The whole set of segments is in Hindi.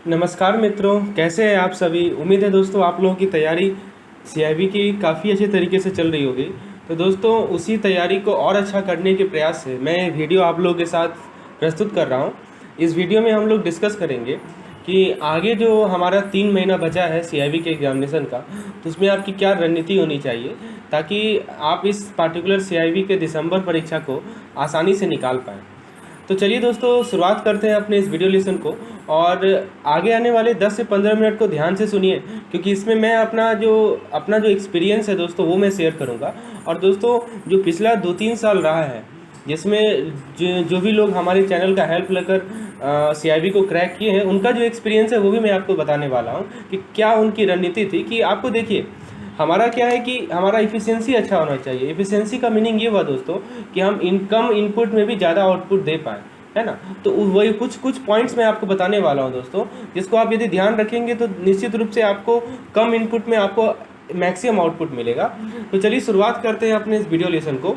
नमस्कार मित्रों, कैसे हैं आप सभी। उम्मीद है दोस्तों आप लोगों की तैयारी सीआईबी की काफ़ी अच्छे तरीके से चल रही होगी। तो दोस्तों उसी तैयारी को और अच्छा करने के प्रयास से मैं वीडियो आप लोगों के साथ प्रस्तुत कर रहा हूं। इस वीडियो में हम लोग डिस्कस करेंगे कि आगे जो हमारा 3 महीना बचा है सीआईबी के एग्जामिनेशन का, तो उसमें आपकी क्या रणनीति होनी चाहिए ताकि आप इस पार्टिकुलर सीआईबी के दिसंबर परीक्षा को आसानी से निकाल पाएँ। तो चलिए दोस्तों शुरुआत करते हैं अपने इस वीडियो लेसन को। और आगे आने वाले 10 से 15 मिनट को ध्यान से सुनिए, क्योंकि इसमें मैं अपना जो एक्सपीरियंस है दोस्तों वो मैं शेयर करूंगा। और दोस्तों जो पिछला 2-3 साल रहा है, जिसमें जो भी लोग हमारे चैनल का हेल्प लेकर सीआईबी को क्रैक किए हैं, उनका जो एक्सपीरियंस है वो भी मैं आपको बताने वाला हूँ कि क्या उनकी रणनीति थी। कि आपको देखिए, हमारा क्या है कि हमारा इफ़िशियंसी अच्छा होना चाहिए। इफ़िशियंसी का मीनिंग ये हुआ दोस्तों कि हम कम इनपुट में भी ज़्यादा आउटपुट दे पाएँ, है ना। तो वही कुछ कुछ पॉइंट्स मैं आपको बताने वाला हूँ दोस्तों, जिसको आप यदि ध्यान रखेंगे तो निश्चित रूप से आपको कम इनपुट में आपको मैक्सिमम आउटपुट मिलेगा। तो चलिए शुरुआत करते हैं अपने इस वीडियो लेसन को।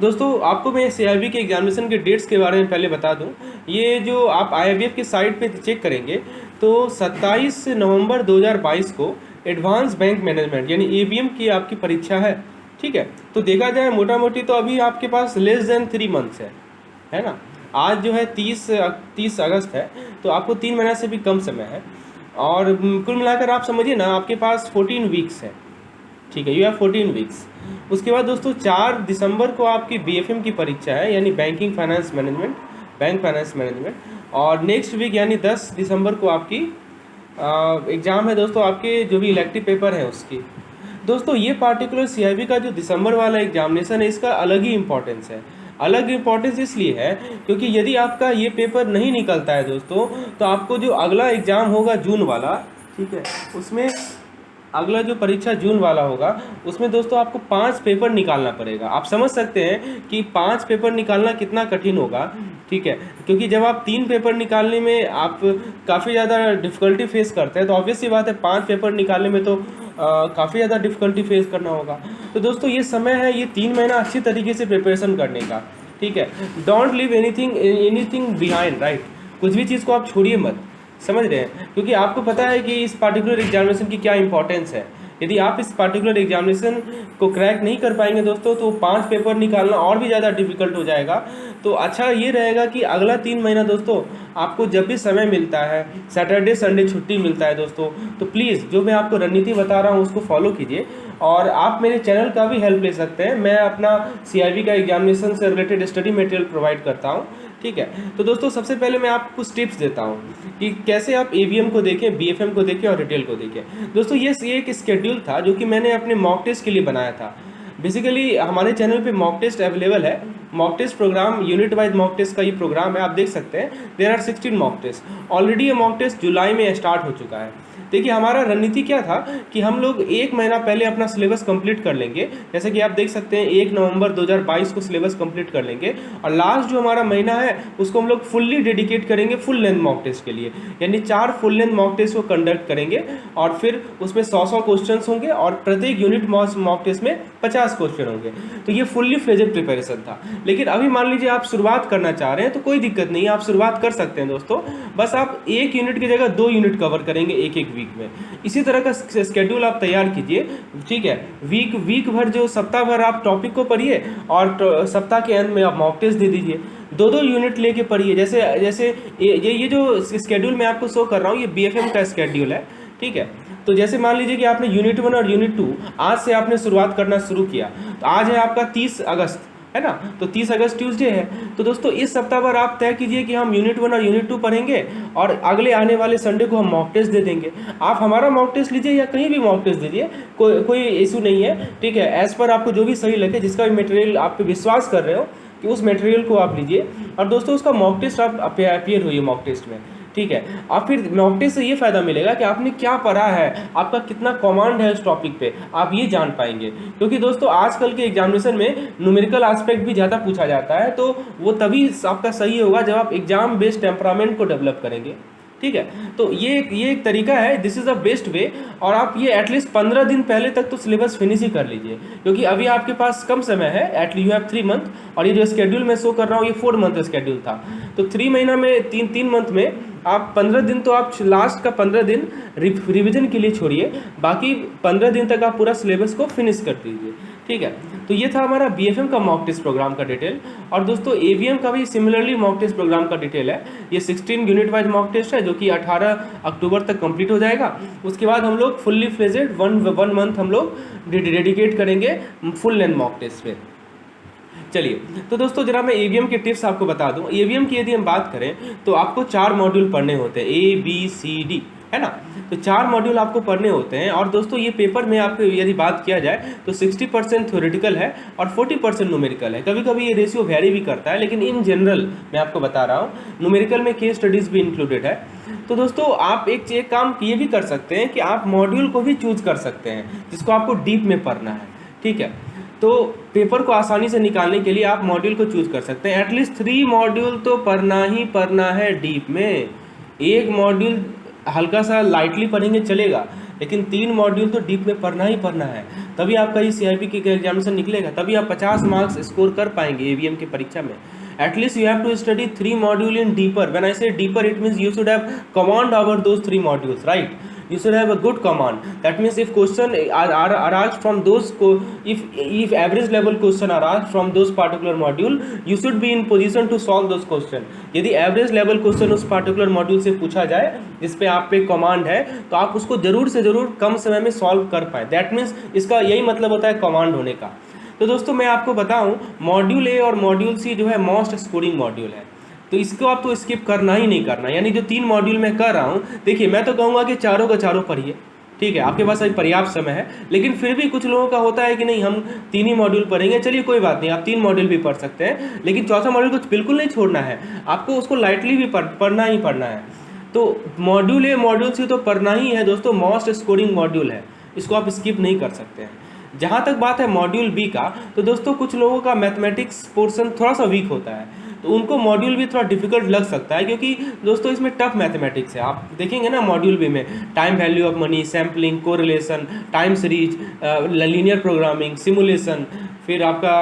दोस्तों आपको मैं सीआईबी के एग्जामिनेशन के डेट्स के बारे में पहले बता दूं। ये जो आप आईआईबीएफ की साइट पे चेक करेंगे तो 27 नवंबर 2022 को एडवांस बैंक मैनेजमेंट यानी एबीएम की आपकी परीक्षा है। ठीक है, तो देखा जाए मोटा मोटी तो अभी आपके पास लेस देन 3 मंथ्स है ना। आज जो है 30 अगस्त है, तो आपको 3 महीना से भी कम समय है। और कुल मिलाकर आप समझिए ना, आपके पास 14 वीक्स है। ठीक है, यू हैव 14 वीक्स। उसके बाद दोस्तों 4 दिसंबर को आपकी बीएफएम की परीक्षा है, यानी बैंक फाइनेंस मैनेजमेंट। और नेक्स्ट वीक यानी 10 दिसंबर को आपकी एग्ज़ाम है दोस्तों, आपके जो भी इलेक्टिव पेपर है उसकी। दोस्तों ये पार्टिकुलर सीआईबी का जो दिसंबर वाला एग्जामिनेशन है, इसका अलग ही इम्पोर्टेंस है। अलग इम्पोर्टेंस इसलिए है क्योंकि यदि आपका ये पेपर नहीं निकलता है दोस्तों, तो आपको जो अगला एग्ज़ाम होगा जून वाला, ठीक है, उसमें अगला जो परीक्षा जून वाला होगा उसमें दोस्तों आपको 5 पेपर निकालना पड़ेगा। आप समझ सकते हैं कि 5 पेपर निकालना कितना कठिन होगा। ठीक है, क्योंकि जब आप 3 पेपर निकालने में आप काफ़ी ज़्यादा डिफ़िकल्टी फेस करते हैं, तो ऑब्वियस सी बात है 5 पेपर निकालने में तो काफ़ी ज़्यादा डिफ़िकल्टी फेस करना होगा। तो दोस्तों ये समय है, ये 3 महीना अच्छी तरीके से प्रिपरेशन करने का। ठीक है, don't leave anything behind, right. कुछ भी चीज़ को आप छोड़िए मत, समझ रहे हैं, क्योंकि आपको पता है कि इस पार्टिकुलर एग्जामिनेशन की क्या इंपॉर्टेंस है। यदि आप इस पार्टिकुलर एग्जामिनेशन को क्रैक नहीं कर पाएंगे दोस्तों, तो 5 पेपर निकालना और भी ज़्यादा डिफिकल्ट हो जाएगा। तो अच्छा ये रहेगा कि अगला 3 महीना दोस्तों आपको जब भी समय मिलता है, सैटरडे संडे छुट्टी मिलता है दोस्तों, तो प्लीज़ जो मैं आपको रणनीति बता रहा हूँ उसको फॉलो कीजिए। और आप मेरे चैनल का भी हेल्प ले सकते हैं। मैं अपना सीआईबी का एग्जामिनेशन से रिलेटेड स्टडी मटेरियल प्रोवाइड करता हूँ। ठीक है, तो दोस्तों सबसे पहले मैं आपको कुछ टिप्स देता हूँ कि कैसे आप एवीएम को देखें, बीएफएम को देखें और रिटेल को देखें। दोस्तों ये एक स्केड्यूल था जो कि मैंने अपने मॉक टेस्ट के लिए बनाया था। बेसिकली हमारे चैनल पे मॉक टेस्ट अवेलेबल है। Mock test program, unit wise mock test का ये प्रोग्राम है, आप देख सकते हैं। There are 16 mock test. Already ये मॉक टेस्ट जुलाई में स्टार्ट हो चुका है। देखिए हमारा रणनीति क्या था कि हम लोग 1 महीना पहले अपना सिलेबस कंप्लीट कर लेंगे। जैसे कि आप देख सकते हैं 1 नवंबर 2022 को सिलेबस कंप्लीट कर लेंगे, और लास्ट जो हमारा महीना है उसको हम लोग फुल्ली डेडिकेट करेंगे फुल लेंथ मॉक टेस्ट के लिए। यानी 4 फुल लेंथ मॉक टेस्ट को कंडक्ट करेंगे, और फिर उसमें 100 क्वेश्चन होंगे, और प्रत्येक यूनिट मॉक टेस्ट में 50 क्वेश्चन होंगे। तो ये फुल्ली फ्लेजेड प्रिपरेशन था। लेकिन अभी मान लीजिए आप शुरुआत करना चाह रहे हैं तो कोई दिक्कत नहीं है, आप शुरुआत कर सकते हैं दोस्तों। बस आप 1 यूनिट की जगह 2 यूनिट कवर करेंगे एक वीक में। इसी तरह का स्केड्यूल आप तैयार कीजिए। ठीक है, वीक भर जो सप्ताह भर आप टॉपिक को पढ़िए, और सप्ताह के अंत में आप मॉक टेस्ट दे दीजिए। 2-2 यूनिट लेके पढ़िए। जैसे ये जो स्केड्यूल मैं आपको शो कर रहा हूँ, ये बीएफएम का स्केड्यूल है। ठीक है, तो जैसे मान लीजिए कि आपने यूनिट 1 और यूनिट 2 आज से आपने शुरुआत करना शुरू किया, तो आज है आपका 30 अगस्त, है ना। तो 30 अगस्त ट्यूसडे है। तो दोस्तों इस सप्ताह भर आप तय कीजिए कि हम यूनिट 1 और यूनिट 2 पढ़ेंगे, और अगले आने वाले संडे को हम मॉक टेस्ट दे देंगे। आप हमारा मॉक टेस्ट लीजिए या कहीं भी मॉक टेस्ट दीजिए, कोई इशू नहीं है। ठीक है, एज पर आपको जो भी सही लगे, जिसका भी मटेरियल आप पे विश्वास कर रहे हो कि उस मटेरियल को आप लीजिए, और दोस्तों उसका मॉक टेस्ट आप अपियर हुई मॉक टेस्ट में। ठीक है, आप फिर मॉक टेस्ट से ये फ़ायदा मिलेगा कि आपने क्या पढ़ा है, आपका कितना कमांड है उस टॉपिक पे, आप ये जान पाएंगे। क्योंकि दोस्तों आजकल के एग्जामिनेशन में न्यूमेरिकल एस्पेक्ट भी ज़्यादा पूछा जाता है, तो वो तभी आपका सही होगा जब आप एग्जाम बेस्ड टेम्परामेंट को डेवलप करेंगे। ठीक है, तो ये एक तरीका है, this is the best way. और आप ये एटलीस्ट 15 दिन पहले तक तो सिलेबस फिनिश ही कर लीजिए, क्योंकि अभी आपके पास कम समय है। एटलीस्ट यू हैव 3 मंथ, और ये जो स्केड्यूल मैं शो कर रहा हूँ ये 4 मंथ स्केड्यूल था। तो 3 महीना में 3 मंथ में आप 15 दिन तो आप लास्ट का 15 दिन रिवीजन के लिए छोड़िए, बाकी 15 दिन तक आप पूरा सिलेबस को फिनिश कर दीजिए, ठीक है। तो ये था हमारा बीएफएम का मॉक टेस्ट प्रोग्राम का डिटेल। और दोस्तों एवीएम का भी सिमिलरली मॉक टेस्ट प्रोग्राम का डिटेल है। ये 16 यूनिट वाइज मॉक टेस्ट है जो कि 18 अक्टूबर तक कंप्लीट हो जाएगा। उसके बाद हम लोग फुल्ली फ्लेजेड वन मंथ हम लोग डेडिकेट करेंगे फुल लेंथ मॉक टेस्ट पे। चलिए, तो दोस्तों जरा मैं ईवीएम के टिप्स आपको बता दूं। ईवीएम की यदि हम बात करें तो आपको 4 मॉड्यूल पढ़ने होते हैं, ABCD, है ना। तो 4 मॉड्यूल आपको पढ़ने होते हैं। और दोस्तों ये पेपर में आपको यदि बात किया जाए तो 60% थ्योरेटिकल है और 40% न्यूमेरिकल है। कभी कभी ये रेशियो वेरी भी करता है, लेकिन इन जनरल मैं आपको बता रहा हूँ, न्यूमेरिकल में केस स्टडीज़ भी इंक्लूडेड है। तो दोस्तों आप एक काम ये भी कर सकते हैं कि आप मॉड्यूल को भी चूज कर सकते हैं जिसको आपको डीप में पढ़ना है, ठीक है। तो पेपर को आसानी से निकालने के लिए आप मॉड्यूल को चूज कर सकते हैं। एटलीस्ट 3 मॉड्यूल तो पढ़ना ही पढ़ना है डीप में। एक मॉड्यूल हल्का सा लाइटली पढ़ेंगे चलेगा, लेकिन 3 मॉड्यूल तो डीप में पढ़ना ही पढ़ना है। तभी आपका ये CIP के एग्जामिनेशन निकलेगा, तभी आप 50 मार्क्स स्कोर कर पाएंगे AVM की परीक्षा में। At least you have to study 3 module in deeper. When I say deeper, it means you should have command over those 3 modules, right? You should have a good command. That means if question arise from those, if average level question arise from those particular module, you should be in position to solve those question. यदि average level question उस particular module से पूछा जाए जिस पे आप पे कमांड है, तो आप उसको जरूर से जरूर कम समय में सॉल्व कर पाए। दैट मीन्स इसका यही मतलब होता है कमांड होने का। तो दोस्तों मैं आपको बताऊं, मॉड्यूल ए और मॉड्यूल सी जो है मोस्ट स्कोरिंग मॉड्यूल है, तो इसको आप तो स्किप करना ही नहीं करना। यानी जो 3 मॉड्यूल मैं कर रहा हूं, देखिए मैं तो कहूँगा कि चारों का चारों पढ़िए, ठीक है, आपके पास अभी पर्याप्त समय है। लेकिन फिर भी कुछ लोगों का होता है कि नहीं हम 3 ही मॉड्यूल पढ़ेंगे, चलिए कोई बात नहीं, आप 3 मॉड्यूल भी पढ़ सकते हैं, लेकिन चौथा मॉड्यूल को बिल्कुल नहीं छोड़ना है, आपको उसको लाइटली भी पढ़ना ही पढ़ना है। तो मॉड्यूल ए मॉड्यूल सी तो पढ़ना ही है दोस्तों, मोस्ट स्कोरिंग मॉड्यूल है, इसको आप स्किप नहीं कर सकते हैं। जहाँ तक बात है मॉड्यूल बी का, तो दोस्तों कुछ लोगों का मैथमेटिक्स पोर्शन थोड़ा सा वीक होता है, तो उनको मॉड्यूल भी थोड़ा डिफिकल्ट लग सकता है, क्योंकि दोस्तों इसमें टफ मैथमेटिक्स है। आप देखेंगे ना मॉड्यूल बी में time value of money, sampling, correlation, time series, linear programming, simulation, फिर आपका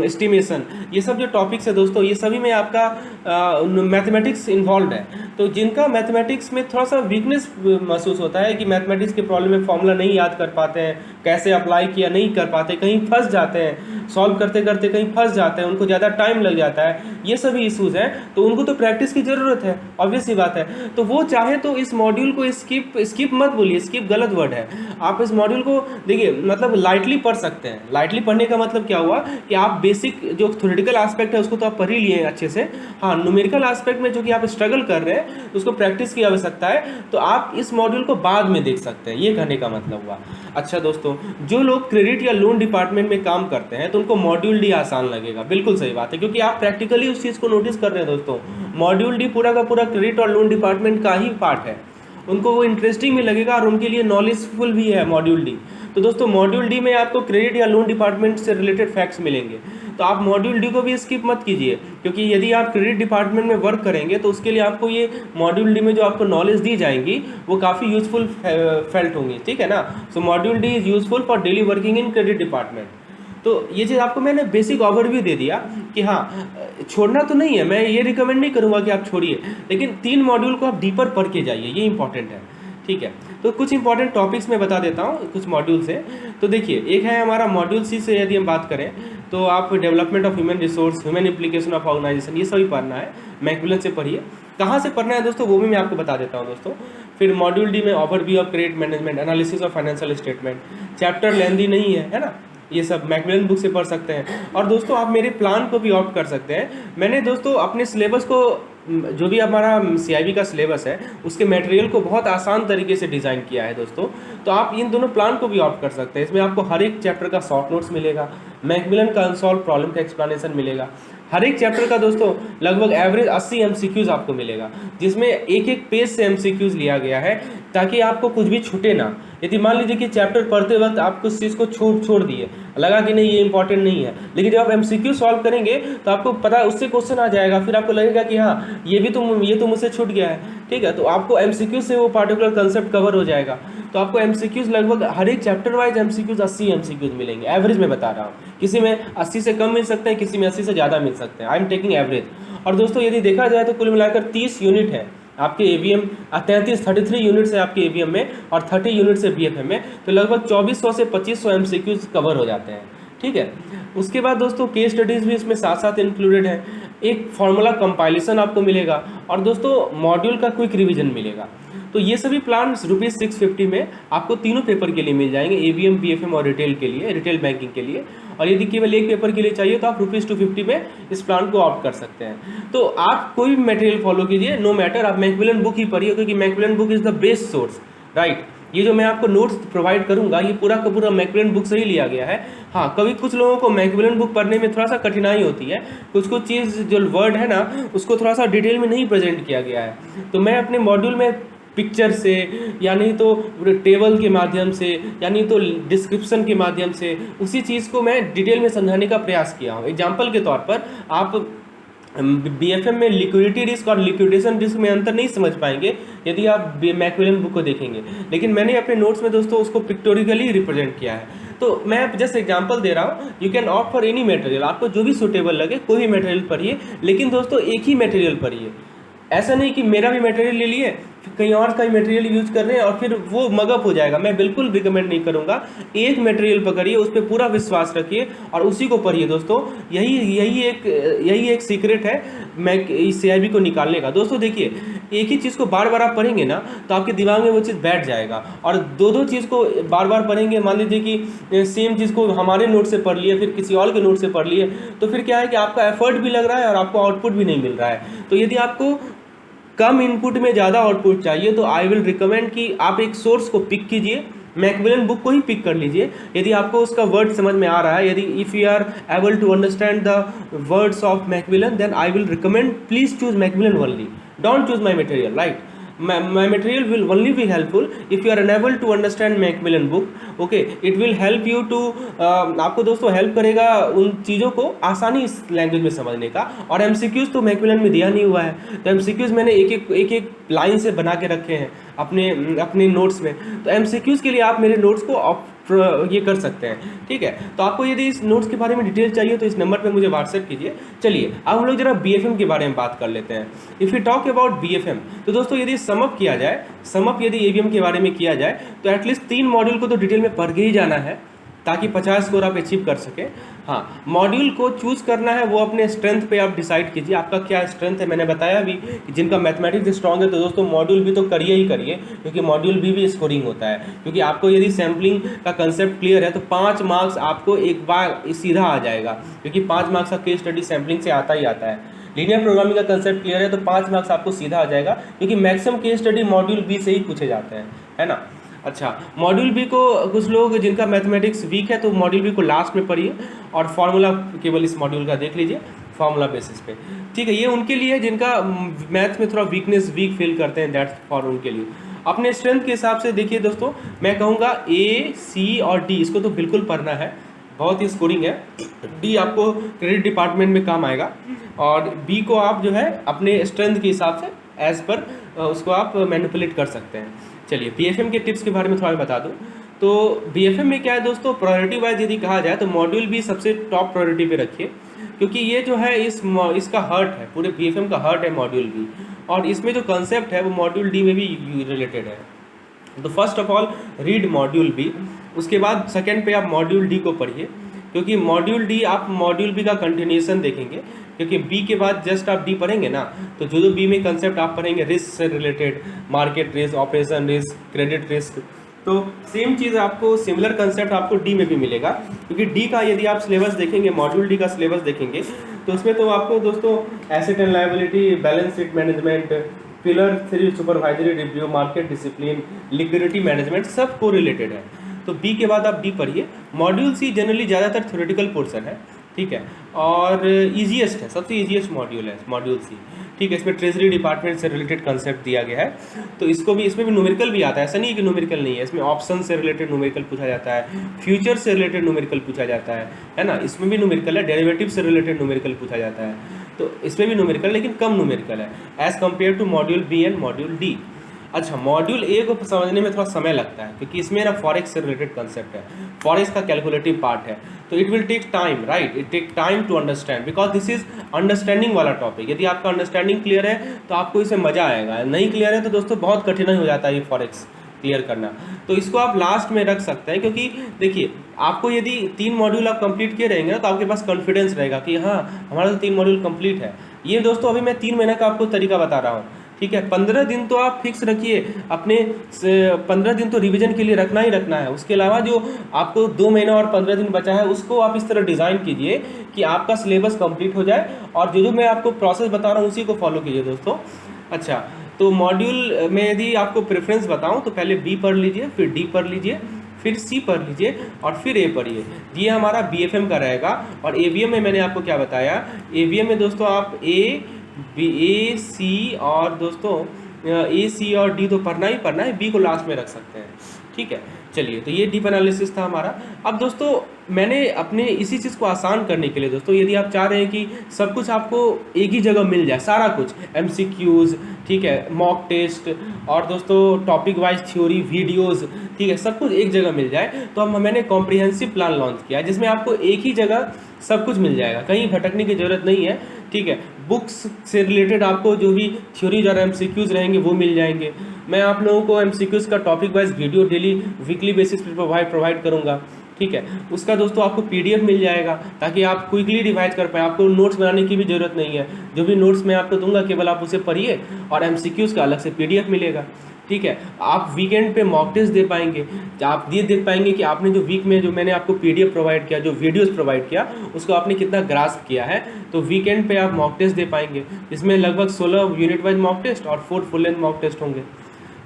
एस्टिमेशन, ये सब जो टॉपिक्स है दोस्तों, ये सभी में आपका मैथमेटिक्स इन्वॉल्व है। तो जिनका मैथमेटिक्स में थोड़ा सा वीकनेस महसूस होता है कि मैथमेटिक्स के प्रॉब्लम में फॉर्मूला नहीं याद कर पाते हैं, कैसे अप्लाई किया नहीं कर पाते, कहीं फंस जाते हैं, सॉल्व करते करते कहीं फंस जाते हैं, उनको ज़्यादा टाइम लग जाता है, ये सभी इशूज़ हैं, तो उनको तो प्रैक्टिस की ज़रूरत है, ऑब्वियस सी बात है। तो वो चाहे तो इस मॉड्यूल को स्किप मत बोलिए, स्किप गलत वर्ड है। आप इस मॉड्यूल को देखिए मतलब लाइटली पढ़ सकते हैं। लाइटली पढ़ने का मतलब क्या हुआ कि आप बेसिक जो थ्योरेटिकल एस्पेक्ट है उसको तो आप पढ़ ही लिए अच्छे से, हाँ न्यूमेरिकल एस्पेक्ट में जो कि आप स्ट्रगल कर रहे हैं उसको प्रैक्टिस की आवश्यकता है, तो आप इस मॉड्यूल को बाद में देख सकते हैं, ये कहने का मतलब हुआ। अच्छा दोस्तों, जो लोग क्रेडिट या लोन डिपार्टमेंट में काम करते हैं तो उनको मॉड्यूल डी आसान लगेगा, बिल्कुल सही बात है, क्योंकि आप प्रैक्टिकली उस चीज़ को नोटिस कर रहे हैं दोस्तों। मॉड्यूल डी पूरा का पूरा क्रेडिट और लोन डिपार्टमेंट का ही पार्ट है, उनको वो इंटरेस्टिंग भी लगेगा और उनके लिए नॉलेजफुल भी है मॉड्यूल डी। तो दोस्तों मॉड्यूल डी में आपको क्रेडिट या लोन डिपार्टमेंट से रिलेटेड फैक्ट्स मिलेंगे, तो आप मॉड्यूल डी को भी स्किप मत कीजिए, क्योंकि यदि आप क्रेडिट डिपार्टमेंट में वर्क करेंगे तो उसके लिए आपको ये मॉड्यूल डी में जो आपको नॉलेज दी जाएंगी वो काफ़ी यूजफुल फेल्ट होंगी, ठीक है ना। So module D is useful for daily working in credit department. तो ये चीज़ आपको मैंने बेसिक ओवरव्यू दे दिया कि हाँ छोड़ना तो नहीं है, मैं ये रिकमेंड नहीं करूँगा कि आप छोड़िए, लेकिन 3 मॉड्यूल को आप डीपर पढ़ के जाइए, ये इंपॉर्टेंट है, ठीक है। तो कुछ इंपॉर्टेंट टॉपिक्स मैं बता देता हूँ कुछ मॉड्यूल से। तो देखिए एक है हमारा मॉड्यूल सी से यदि हम बात करें तो आप development of human resource, human implication of organization, ये सभी पढ़ना है, मैकमिलन से पढ़िए। कहाँ से पढ़ना है दोस्तों वो भी मैं आपको बता देता हूँ दोस्तों। फिर मॉड्यूल डी में overview of credit management, analysis of financial statement, chapter lengthy नहीं है ना, ये सब मैकमिलन बुक से पढ़ सकते हैं। और दोस्तों आप मेरे प्लान को भी ऑप्ट कर सकते हैं। मैंने दोस्तों अपने सिलेबस को, जो भी हमारा CIB का सिलेबस है उसके मटेरियल को बहुत आसान तरीके से डिज़ाइन किया है दोस्तों, तो आप इन दोनों प्लान को भी ऑप्ट कर सकते हैं। इसमें आपको हर एक चैप्टर का शॉर्ट नोट्स मिलेगा, मैकमिलन का अनसॉल्व प्रॉब्लम का एक्सप्लेनेशन मिलेगा, हर एक चैप्टर का दोस्तों लगभग एवरेज 80 MCQs आपको मिलेगा, जिसमें एक पेज से MCQs लिया गया है ताकि आपको कुछ भी छूटे ना। यदि मान लीजिए कि चैप्टर पढ़ते वक्त आप कुछ चीज़ को छोड़ दिए, लगा कि नहीं ये इंपॉर्टेंट नहीं है, लेकिन जब आप MCQ सॉल्व करेंगे तो आपको पता उससे क्वेश्चन आ जाएगा, फिर आपको लगेगा कि हाँ ये तो मुझसे छूट गया है, ठीक है। तो आपको MCQ से वो पार्टिकुलर कंसेप्ट कवर हो जाएगा। तो आपको MCQs लगभग हर एक चैप्टर वाइज MCQs 80 MCQs मिलेंगे, एवरेज में बता रहा हूँ। किसी में 80 से कम मिल सकते हैं, किसी में 80 से ज़्यादा मिल सकते हैं, आई एम टेकिंग एवरेज। और दोस्तों यदि देखा जाए तो कुल मिलाकर 30 यूनिट है, आपके एवीएम 33 यूनिट्स है आपके एवीएम में और 30 यूनिट्स है बीएफएम में, तो लगभग 2400 से 2500 एमसीक्यूज कवर हो जाते हैं। ठीक है, उसके बाद दोस्तों केस स्टडीज़ भी इसमें साथ साथ इंक्लूडेड है, एक फार्मूला कंपाइलेशन आपको मिलेगा और दोस्तों मॉड्यूल का क्विक रिवीजन मिलेगा। तो ये सभी प्लान ₹650 में आपको तीनों पेपर के लिए मिल जाएंगे, एवीएम, बीएफएम और रिटेल के लिए, रिटेल बैंकिंग के लिए। और यदि केवल एक पेपर के लिए चाहिए तो आप ₹250 में इस प्लान को ऑप्ट कर सकते हैं। तो आप कोई भी मटेरियल फॉलो कीजिए, नो मैटर, आप मैकमिलन बुक ही पढ़िए, क्योंकि Macmillan book is the best source, right. ये जो मैं आपको नोट्स प्रोवाइड करूंगा ये पूरा का पूरा मैकमिलन बुक से ही लिया गया है। हाँ, कभी कुछ लोगों को मैकमिलन बुक पढ़ने में थोड़ा सा कठिनाई होती है, कुछ चीज़ जो वर्ड है ना उसको थोड़ा सा डिटेल में नहीं प्रेजेंट किया गया है, तो मैं अपने मॉड्यूल में पिक्चर से या नहीं तो टेबल के माध्यम से या नहीं तो डिस्क्रिप्शन के माध्यम से उसी चीज़ को मैं डिटेल में समझाने का प्रयास किया हूँ। एग्जाम्पल के तौर पर आप बीएफएम में लिक्विडिटी रिस्क और लिक्विडेशन रिस्क में अंतर नहीं समझ पाएंगे यदि आप मैकमिलन बुक को देखेंगे, लेकिन मैंने अपने नोट्स में दोस्तों उसको पिक्टोरिकली रिप्रेजेंट किया है। तो मैं जस्ट एग्जांपल दे रहा हूँ, you can opt for any material, आपको जो भी सूटेबल लगे कोई भी मटेरियल पढ़िए, लेकिन दोस्तों एक ही मटेरियल पढ़िए। ऐसा नहीं कि मेरा भी मटेरियल ले लिए कहीं और का ही मटेरियल यूज कर रहे हैं और फिर वो मगअप हो जाएगा, मैं बिल्कुल रिकमेंड नहीं करूंगा। एक मटेरियल पकड़िए, उस पर पूरा विश्वास रखिए और उसी को पढ़िए दोस्तों। यही एक सीक्रेट है मैं इस सीआईबी को निकालने का। दोस्तों देखिए, एक ही चीज़ को बार बार आप पढ़ेंगे ना तो आपके दिमाग में वो चीज़ बैठ जाएगा, और दो चीज़ को बार बार पढ़ेंगे, मान लीजिए कि सेम चीज़ को हमारे नोट से पढ़ लिए फिर किसी और के नोट से पढ़ लिए, तो फिर क्या है कि आपका एफर्ट भी लग रहा है और आपको आउटपुट भी नहीं मिल रहा है। तो यदि आपको कम इनपुट में ज़्यादा आउटपुट चाहिए तो आई विल रिकमेंड कि आप एक सोर्स को पिक कीजिए, मैकमिलन बुक को ही पिक कर लीजिए। यदि आपको उसका वर्ड समझ में आ रहा है, यदि if you are able to understand the words of Macmillan, then I will recommend please choose Macmillan only, don't choose my material, right. My material will only be helpful if you are unable to understand Macmillan book. Okay, it will help you to आपको दोस्तों हेल्प करेगा उन चीज़ों को आसानी इस लैंग्वेज में समझने का। और एमसीक्यूज़ तो मैकमिलन में दिया नहीं हुआ है, तो एमसीक्यूज़ मैंने एक लाइन से बना के रखे हैं अपने नोट्स में। तो एमसीक्यूज़ के लिए आप मेरे नोट्स को ये कर सकते हैं, ठीक है। तो आपको यदि इस नोट्स के बारे में डिटेल चाहिए तो इस नंबर पे मुझे व्हाट्सएप कीजिए। चलिए अब हम लोग जरा बीएफएम के बारे में बात कर लेते हैं। If you talk about BFM, तो दोस्तों यदि समअप किया जाए, समअप यदि एवीएम के बारे में किया जाए तो एटलीस्ट 3 मॉड्यूल को तो डिटेल में पढ़ के ही जाना है ताकि 50 स्कोर आप अचीव कर सकें। हाँ, मॉड्यूल को चूज़ करना है वो अपने स्ट्रेंथ पे आप डिसाइड कीजिए, आपका क्या स्ट्रेंथ है। मैंने बताया भी कि जिनका मैथमेटिक्स स्ट्रॉन्ग है तो दोस्तों मॉड्यूल भी तो करिए ही करिए, क्योंकि मॉड्यूल भी स्कोरिंग होता है। क्योंकि आपको यदि सैम्पलिंग का कंसेप्ट क्लियर है तो 5 मार्क्स आपको एक बार सीधा आ जाएगा, क्योंकि 5 मार्क्स का केस स्टडी सैम्पलिंग से आता ही आता है। लीनियर प्रोग्रामिंग का कंसेप्ट क्लियर है तो 5 मार्क्स आपको सीधा आ जाएगा, क्योंकि maximum case study module B से ही पूछे जाते हैं, है ना। अच्छा, मॉड्यूल बी को कुछ लोग जिनका मैथमेटिक्स वीक है तो मॉड्यूल बी को लास्ट में पढ़िए और फार्मूला केवल इस मॉड्यूल का देख लीजिए फार्मूला बेसिस पे, ठीक है। ये उनके लिए जिनका मैथ में थोड़ा वीक फील करते हैं, दैट्स फॉर उनके लिए। अपने स्ट्रेंथ के हिसाब से देखिए दोस्तों, मैं कहूँगा ए, सी और डी इसको तो बिल्कुल पढ़ना है, बहुत ही स्कोरिंग है। डी आपको क्रेडिट डिपार्टमेंट में काम आएगा, और बी को आप जो है अपने स्ट्रेंथ के हिसाब से एज पर उसको आप मैनिपुलेट कर सकते हैं। चलिए बीएफएम के टिप्स के बारे में थोड़ा बता दूं। तो बीएफएम में क्या है दोस्तों, प्रायोरिटी वाइज यदि कहा जाए तो मॉड्यूल बी सबसे टॉप प्रायोरिटी पे रखिए, क्योंकि ये जो है इसका हार्ट है, पूरे बीएफएम का हार्ट है मॉड्यूल बी, और इसमें जो कंसेप्ट है वो मॉड्यूल डी में भी रिलेटेड है। तो first of all read module B, उसके बाद सेकेंड पे आप मॉड्यूल डी को पढ़िए, क्योंकि मॉड्यूल डी आप मॉड्यूल बी का कंटिन्यूएशन देखेंगे, क्योंकि बी के बाद जस्ट आप डी पढ़ेंगे ना तो जो बी में कंसेप्ट आप पढ़ेंगे रिस्क से related, market risk, operation risk, credit risk, तो सेम चीज़ आपको सिमिलर कंसेप्ट आपको डी में भी मिलेगा। क्योंकि डी का यदि आप सिलेबस देखेंगे, मॉड्यूल डी का सिलेबस देखेंगे तो उसमें तो आपको दोस्तों asset and liability, balance sheet management, pillar 3 supervisory review, market discipline, liquidity management सब को रिलेटेड है। तो बी के बाद आप डी पढ़िए। मॉड्यूल सी जनरली ज़्यादातर थ्योरेटिकल पोर्शन है, ठीक है, और ईजीएस्ट है, सबसे ईजीएस्ट मॉड्यूल है मॉड्यूल सी, ठीक है। इसमें ट्रेजरी डिपार्टमेंट से रिलेटेड कंसेप्ट दिया गया है, तो इसमें भी न्यूमेरिकल भी आता है, ऐसा नहीं है कि न्यूमेरिकल नहीं है। इसमें ऑप्शन से रिलेटेड न्यूमेरिकल पूछा जाता है, फ्यूचर से रिलेटेड न्यूमेरिकल पूछा जाता है ना, इसमें भी न्यूमेरिकल है, डेरिवेटिव से रिलेटेड न्यूमेरिकल पूछा जाता है, तो इसमें भी न्यूमेरिकल लेकिन कम न्यूमेरिकल है as compare to module B and module D. अच्छा, मॉड्यूल ए को समझने में थोड़ा समय लगता है क्योंकि इसमें ना फॉरेक्स से रिलेटेड कंसेप्ट है, फॉरेक्स का कैलकुलेटिव पार्ट है, तो it will take time, right, it take time to understand because this is understanding वाला टॉपिक। यदि आपका अंडरस्टैंडिंग क्लियर है तो आपको इसमें मजा आएगा, नहीं क्लियर है तो दोस्तों बहुत कठिनाई हो जाता है ये फॉरेक्स क्लियर करना। तो इसको आप लास्ट में रख सकते हैं क्योंकि देखिए आपको यदि 3 मॉड्यूल आप कंप्लीट किए रहेंगे ना तो आपके पास कॉन्फिडेंस रहेगा कि हाँ हमारा तो 3 मॉड्यूल कंप्लीट है। ये दोस्तों अभी मैं 3 महीने का आपको तरीका बता रहा हूँ, ठीक है। 15 दिन तो आप फिक्स रखिए अपने, 15 दिन तो रिवीजन के लिए रखना ही रखना है। उसके अलावा जो आपको 2 महीना और 15 दिन बचा है उसको आप इस तरह डिज़ाइन कीजिए कि आपका सिलेबस कंप्लीट हो जाए, और जो मैं आपको प्रोसेस बता रहा हूँ उसी को फॉलो कीजिए दोस्तों। अच्छा, तो मॉड्यूल में यदि आपको प्रेफरेंस बताऊं तो पहले बी पढ़ लीजिए, फिर डी पढ़ लीजिए, फिर सी पढ़ लीजिए और फिर ए पढ़िए। ये हमारा बीएफएम का रहेगा। और एवीएम में मैंने आपको क्या बताया, एवीएम में दोस्तों आप ए सी और दोस्तों ए सी और डी तो पढ़ना ही पढ़ना है, बी को लास्ट में रख सकते हैं, ठीक है। चलिए, तो ये डीप एनालिसिस था हमारा। अब दोस्तों मैंने अपने इसी चीज़ को आसान करने के लिए दोस्तों, यदि आप चाह रहे हैं कि सब कुछ आपको एक ही जगह मिल जाए, सारा कुछ एमसीक्यूज़, ठीक है, मॉक टेस्ट और दोस्तों टॉपिक वाइज थ्योरी वीडियोस, ठीक है, सब कुछ एक जगह मिल जाए, तो अब मैंने कॉम्प्रिहेंसिव प्लान लॉन्च किया है जिसमें आपको एक ही जगह सब कुछ मिल जाएगा, कहीं भटकने की ज़रूरत नहीं है, ठीक है। बुक्स से रिलेटेड आपको जो भी थ्योरीज और एमसीक्यूज़ रहेंगे वो मिल जाएंगे। मैं आप लोगों को एमसीक्यूज़ का topic wise video daily weekly basis पर प्रोवाइड करूँगा, ठीक है। उसका दोस्तों आपको पीडीएफ मिल जाएगा ताकि आप क्विकली रिवाइज कर पाएँ, आपको नोट्स बनाने की भी ज़रूरत नहीं है। जो भी नोट्स मैं आपको दूंगा केवल आप उसे पढ़िए और एमसीक्यूज़ का अलग से पीडीएफ मिलेगा, ठीक है। आप वीकेंड पे मॉक टेस्ट दे पाएंगे, आप ये देख पाएंगे कि आपने जो वीक में जो मैंने आपको पीडीएफ प्रोवाइड किया, जो वीडियोस प्रोवाइड किया, उसको आपने कितना ग्रास्प किया है। तो वीकेंड पे आप मॉक टेस्ट दे पाएंगे, इसमें लगभग 16 यूनिट वाइज मॉक टेस्ट और 4 फुल लेंथ मॉक टेस्ट होंगे,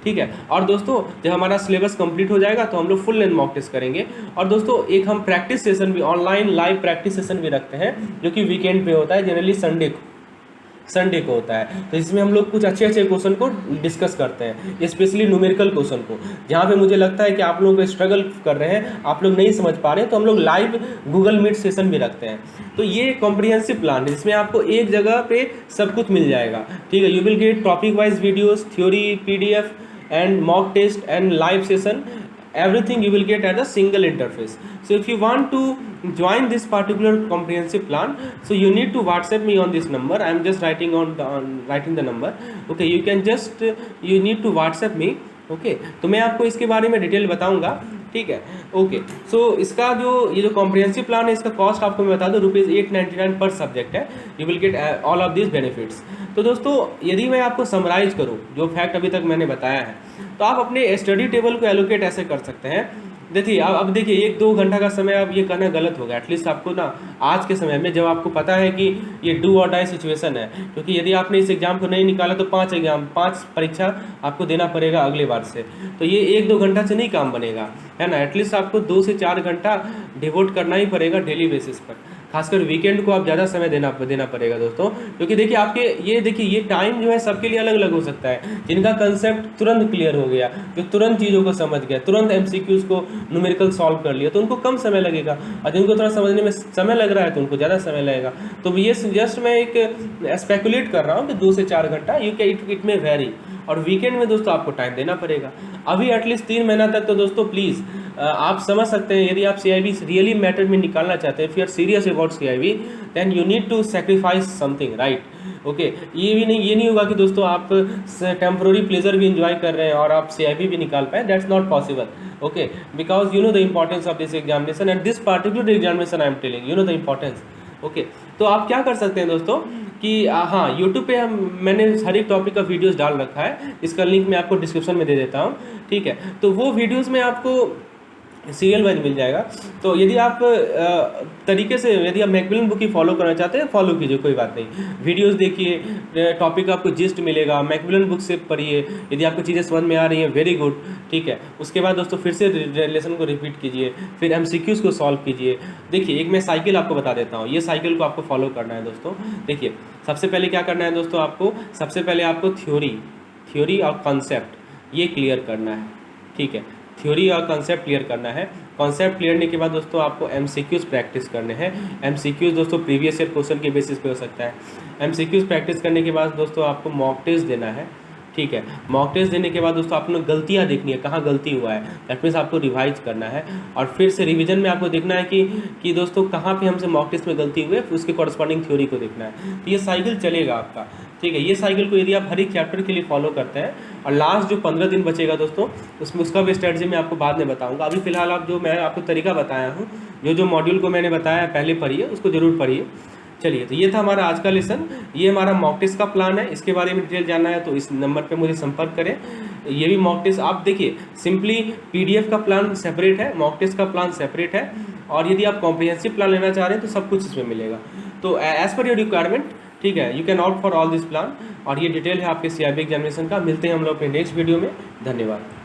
ठीक है। और दोस्तों जब हमारा सिलेबस कंप्लीट हो जाएगा तो हम लोग फुल लेंथ मॉक टेस्ट करेंगे। और दोस्तों एक हम प्रैक्टिस सेशन भी, ऑनलाइन लाइव प्रैक्टिस सेशन भी रखते हैं जो कि वीकेंड पे होता है, जनरली संडे को होता है। तो इसमें हम लोग कुछ अच्छे क्वेश्चन को डिस्कस करते हैं, स्पेशली न्यूमेरिकल क्वेश्चन को, जहाँ पे मुझे लगता है कि आप लोग स्ट्रगल कर रहे हैं, आप लोग नहीं समझ पा रहे हैं, तो हम लोग लाइव गूगल मीट सेशन भी रखते हैं। तो ये कॉम्प्रिहेंसिव प्लान है, इसमें आपको एक जगह पे सब कुछ मिल जाएगा, ठीक है। You will get topic wise videos, theory, PDF and mock test and live session, everything you will get at a single interface. So if you want to join this particular comprehensive plan, so you need to WhatsApp me on this number. I am just writing writing the number, okay. You can just you need to WhatsApp me, okay. तो मैं आपको इसके बारे में डिटेल बताऊंगा, ठीक है, ओके। सो इसका ये जो कॉम्प्रिहेंसिव प्लान है, इसका कॉस्ट आपको मैं बता दूं ₹899 पर सब्जेक्ट है। You will get all of this benefits. तो दोस्तों यदि मैं आपको समराइज करूं जो फैक्ट अभी तक मैंने बताया है, तो आप अपने स्टडी टेबल को एलोकेट ऐसे कर सकते हैं। देखिए अब देखिए 1-2 घंटा का समय अब ये कहना गलत होगा। एटलीस्ट आपको ना आज के समय में जब आपको पता है कि ये डू और डाई सिचुएशन है, क्योंकि यदि आपने इस एग्ज़ाम को नहीं निकाला तो 5 परीक्षा आपको देना पड़ेगा अगले बार से। तो ये 1-2 घंटा से नहीं काम बनेगा, है ना। एटलीस्ट आपको 2 से 4 घंटा डिवोट करना ही पड़ेगा डेली बेसिस पर। खासकर वीकेंड को आप ज़्यादा समय देना पड़ेगा दोस्तों, क्योंकि देखिए आपके ये टाइम जो है सबके लिए अलग अलग हो सकता है। जिनका कंसेप्ट तुरंत क्लियर हो गया, जो तुरंत चीज़ों को समझ गया, तुरंत एमसीक्यूज़ को न्यूमेरिकल सॉल्व कर लिया, तो उनको कम समय लगेगा, और जिनको थोड़ा समझने में समय लग रहा है तो उनको ज़्यादा समय लगेगा। तो ये जस्ट मैं एक स्पेकुलेट कर रहा हूँ कि 2 से 4 घंटा इट में वेरी। और वीकेंड में दोस्तों आपको टाइम देना पड़ेगा अभी एटलीस्ट 3 महीना तक। तो दोस्तों प्लीज़ आप समझ सकते हैं, यदि आप CIB रियली मैटर में निकालना चाहते हैं, if you are serious about CIB, then you need to sacrifice something, right, okay. ये नहीं होगा कि दोस्तों आप टेम्प्रोरी प्लेजर भी इंजॉय कर रहे हैं और आप CIB भी निकाल पाए, that's not possible, okay, because you know the importance of this examination and this particular examination I am telling, you know the importance, okay. तो आप क्या कर सकते हैं दोस्तों कि हाँ, यूट्यूब पे मैंने हर एक टॉपिक का वीडियोस डाल रखा है, इसका लिंक मैं आपको डिस्क्रिप्शन में दे देता हूँ, ठीक है। तो वो वीडियोस में आपको सीरियल वाइज मिल जाएगा। तो यदि आप तरीके से यदि आप मैकमिलन बुक की फॉलो करना चाहते हैं, फॉलो कीजिए, कोई बात नहीं, वीडियोस देखिए, टॉपिक आपको जिस्ट मिलेगा, मैकमिलन बुक से पढ़िए। यदि आपको चीज़ें समझ में आ रही हैं, वेरी गुड, ठीक है। उसके बाद दोस्तों फिर से लेसन को रिपीट कीजिए, फिर MCQs को सॉल्व कीजिए। देखिए एक मैं साइकिल आपको बता देता हूँ, ये साइकिल को आपको फॉलो करना है दोस्तों। देखिए सबसे पहले क्या करना है दोस्तों, सबसे पहले आपको थ्योरी और कॉन्सेप्ट ये क्लियर करना है, ठीक है। थ्योरी और कॉन्सेप्ट क्लियर करना है। कॉन्सेप्ट क्लियर करने के बाद दोस्तों आपको MCQs प्रैक्टिस करने हैं। MCQs दोस्तों प्रीवियस ईयर क्वेश्चन के बेसिस पे हो सकता है। MCQs प्रैक्टिस करने के बाद दोस्तों आपको मॉक टेस्ट देना है, ठीक है। मॉक टेस्ट देने के बाद दोस्तों आपने गलतियाँ देखनी है, कहाँ गलती हुआ है, दैट मीन्स आपको रिवाइज करना है और फिर से रिवीजन में आपको देखना है कि दोस्तों कहाँ पे हमसे मॉक टेस्ट में गलती हुई है, फिर उसके कॉरस्पॉन्डिंग थ्योरी को देखना है। तो ये साइकिल चलेगा आपका, ठीक है। ये साइकिल को यदि आप हर एक चैप्टर के लिए फॉलो करते हैं और लास्ट जो 15 दिन बचेगा दोस्तों, उसमें उसका भी स्ट्रेटजी मैं आपको बाद में बताऊँगा। अभी फिलहाल आप जो मैं आपको तरीका बताया हूँ, जो मॉड्यूल को मैंने बताया पहले पढ़िए, उसको ज़रूर पढ़िए। चलिए, तो ये था हमारा आज का लेसन। ये हमारा मॉक टेस्ट का प्लान है, इसके बारे में डिटेल जानना है तो इस नंबर पे मुझे संपर्क करें। ये भी मॉक टेस्ट आप देखिए, सिंपली पीडीएफ का प्लान सेपरेट है, मॉक टेस्ट का प्लान सेपरेट है, और यदि आप कॉम्प्रिहेंसिव प्लान लेना चाह रहे हैं तो सब कुछ इसमें मिलेगा। तो एज पर योर रिक्वायरमेंट, ठीक है, you can opt for all this plan. और ये डिटेल है आपके सीआईबी एग्जामिनेशन का। मिलते हैं हम लोग अपने नेक्स्ट वीडियो में। धन्यवाद।